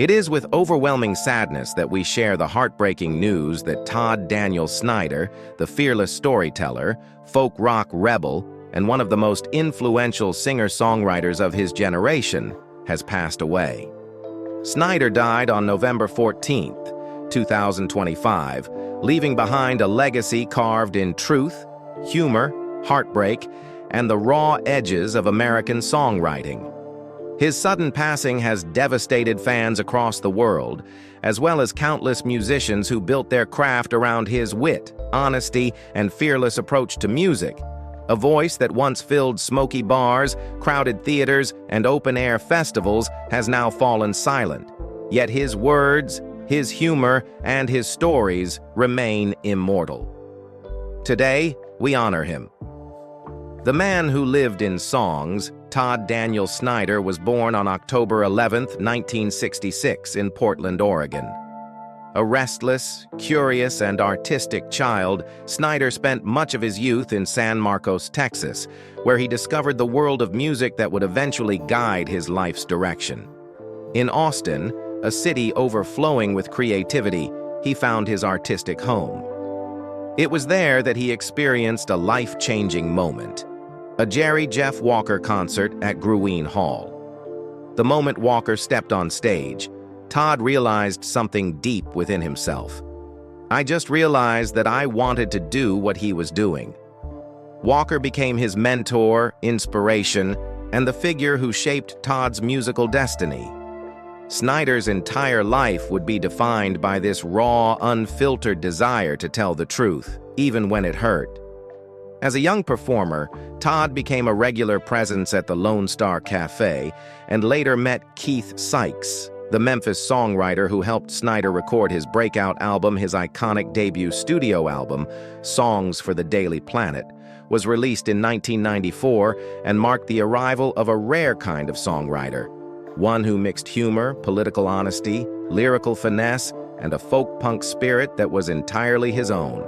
It is with overwhelming sadness that we share the heartbreaking news that Todd Daniel Snider, the fearless storyteller, folk rock rebel, and one of the most influential singer-songwriters of his generation, has passed away. Snider died on November 14, 2025, leaving behind a legacy carved in truth, humor, heartbreak, and the raw edges of American songwriting. His sudden passing has devastated fans across the world, as well as countless musicians who built their craft around his wit, honesty, and fearless approach to music. A voice that once filled smoky bars, crowded theaters, and open-air festivals has now fallen silent. Yet his words, his humor, and his stories remain immortal. Today, we honor him. The man who lived in songs, Todd Daniel Snider, was born on October 11, 1966, in Portland, Oregon. A restless, curious, and artistic child, Snider spent much of his youth in San Marcos, Texas, where he discovered the world of music that would eventually guide his life's direction. In Austin, a city overflowing with creativity, he found his artistic home. It was there that he experienced a life-changing moment. A Jerry Jeff Walker concert at Gruene Hall. The moment Walker stepped on stage, Todd realized something deep within himself. "I just realized that I wanted to do what he was doing." Walker became his mentor, inspiration, and the figure who shaped Todd's musical destiny. Snider's entire life would be defined by this raw, unfiltered desire to tell the truth, even when it hurt. As a young performer, Todd became a regular presence at the Lone Star Cafe and later met Keith Sykes, the Memphis songwriter who helped Snider record his breakout album. His iconic debut studio album, Songs for the Daily Planet, was released in 1994 and marked the arrival of a rare kind of songwriter, one who mixed humor, political honesty, lyrical finesse, and a folk-punk spirit that was entirely his own.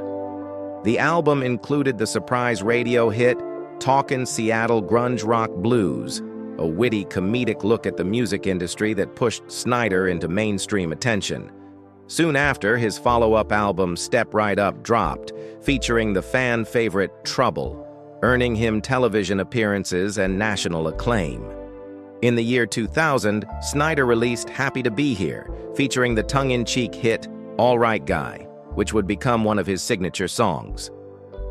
The album included the surprise radio hit, Talkin' Seattle Grunge Rock Blues, a witty, comedic look at the music industry that pushed Snider into mainstream attention. Soon after, his follow-up album Step Right Up dropped, featuring the fan-favorite Trouble, earning him television appearances and national acclaim. In the year 2000, Snider released Happy to Be Here, featuring the tongue-in-cheek hit All Right Guy, which would become one of his signature songs.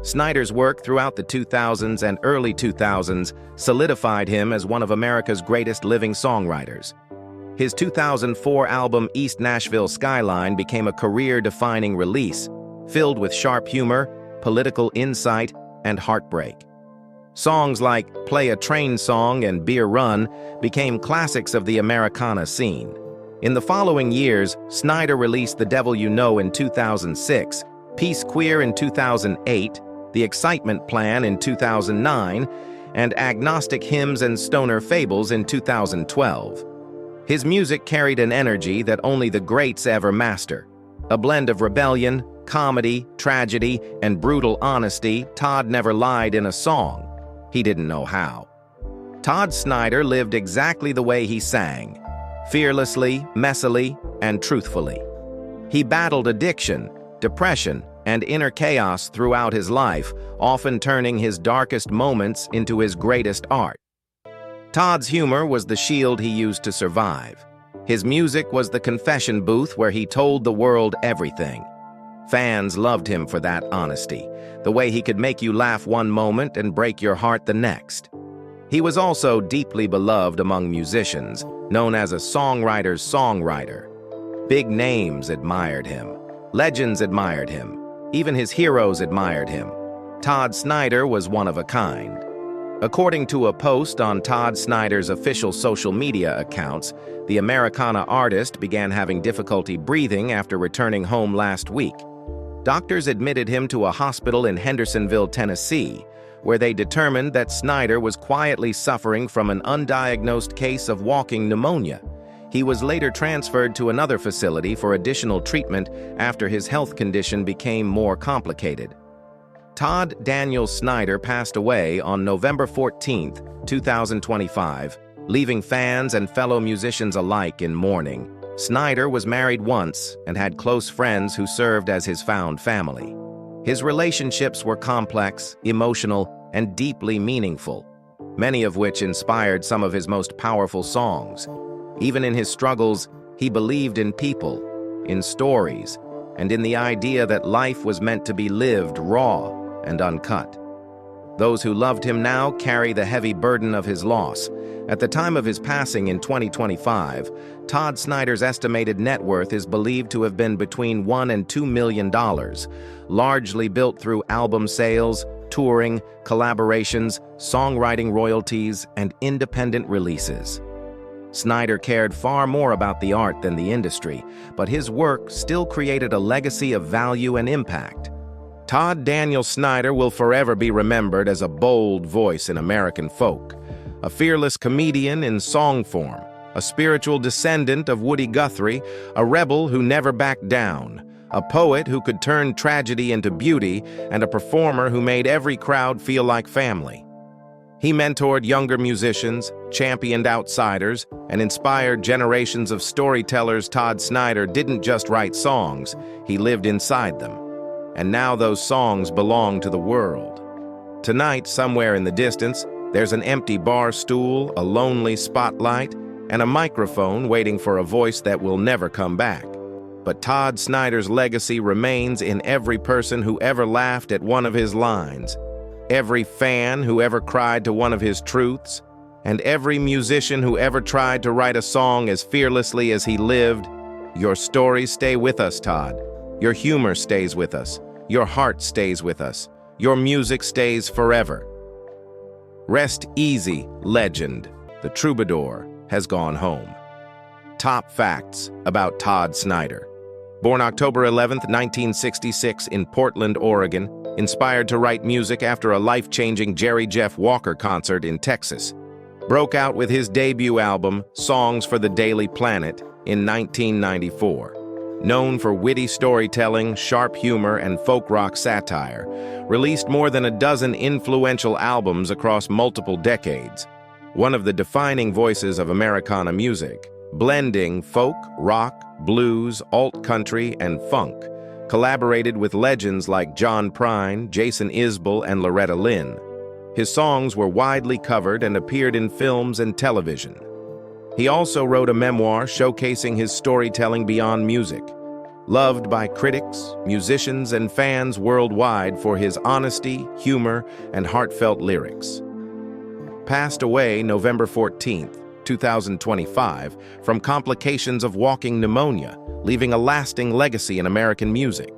Snider's work throughout the 2000s and early 2000s solidified him as one of America's greatest living songwriters. His 2004 album East Nashville Skyline became a career-defining release, filled with sharp humor, political insight, and heartbreak. Songs like Play a Train Song and Beer Run became classics of the Americana scene. In the following years, Snider released The Devil You Know in 2006, Peace Queer in 2008, The Excitement Plan in 2009, and Agnostic Hymns and Stoner Fables in 2012. His music carried an energy that only the greats ever master. A blend of rebellion, comedy, tragedy, and brutal honesty. Todd never lied in a song. He didn't know how. Todd Snider lived exactly the way he sang, fearlessly, messily, and truthfully. He battled addiction, depression, and inner chaos throughout his life, often turning his darkest moments into his greatest art. Todd's humor was the shield he used to survive. His music was the confession booth where he told the world everything. Fans loved him for that honesty, the way he could make you laugh one moment and break your heart the next. He was also deeply beloved among musicians, known as a songwriter's songwriter. Big names admired him. Legends admired him. Even his heroes admired him. Todd Snider was one of a kind. According to a post on Todd Snider's official social media accounts, the Americana artist began having difficulty breathing after returning home last week. Doctors admitted him to a hospital in Hendersonville, Tennessee, where they determined that Snider was quietly suffering from an undiagnosed case of walking pneumonia. He was later transferred to another facility for additional treatment after his health condition became more complicated. Todd Daniel Snider passed away on November 14, 2025, leaving fans and fellow musicians alike in mourning. Snider was married once and had close friends who served as his found family. His relationships were complex, emotional, and deeply meaningful, many of which inspired some of his most powerful songs. Even in his struggles, he believed in people, in stories, and in the idea that life was meant to be lived raw and uncut. Those who loved him now carry the heavy burden of his loss. At the time of his passing in 2025, Todd Snider's estimated net worth is believed to have been between $1 and $2 million, largely built through album sales, touring, collaborations, songwriting royalties, and independent releases. Snider cared far more about the art than the industry, but his work still created a legacy of value and impact. Todd Daniel Snider will forever be remembered as a bold voice in American folk, a fearless comedian in song form, a spiritual descendant of Woody Guthrie, a rebel who never backed down, a poet who could turn tragedy into beauty, and a performer who made every crowd feel like family. He mentored younger musicians, championed outsiders, and inspired generations of storytellers. Todd Snider didn't just write songs, he lived inside them. And now those songs belong to the world. Tonight, somewhere in the distance, there's an empty bar stool, a lonely spotlight, and a microphone waiting for a voice that will never come back. But Todd Snider's legacy remains in every person who ever laughed at one of his lines, every fan who ever cried to one of his truths, and every musician who ever tried to write a song as fearlessly as he lived. Your stories stay with us, Todd. Your humor stays with us. Your heart stays with us. Your music stays forever. Rest easy, legend. The troubadour has gone home. Top facts about Todd Snider. Born October 11, 1966 in Portland, Oregon, inspired to write music after a life-changing Jerry Jeff Walker concert in Texas. Broke out with his debut album, Songs for the Daily Planet, in 1994. Known for witty storytelling, sharp humor, and folk rock satire, released more than a dozen influential albums across multiple decades. One of the defining voices of Americana music, blending folk, rock, blues, alt-country, and funk, collaborated with legends like John Prine, Jason Isbell, and Loretta Lynn. His songs were widely covered and appeared in films and television. He also wrote a memoir showcasing his storytelling beyond music, loved by critics, musicians, and fans worldwide for his honesty, humor, and heartfelt lyrics. Passed away November 14, 2025, from complications of walking pneumonia, leaving a lasting legacy in American music.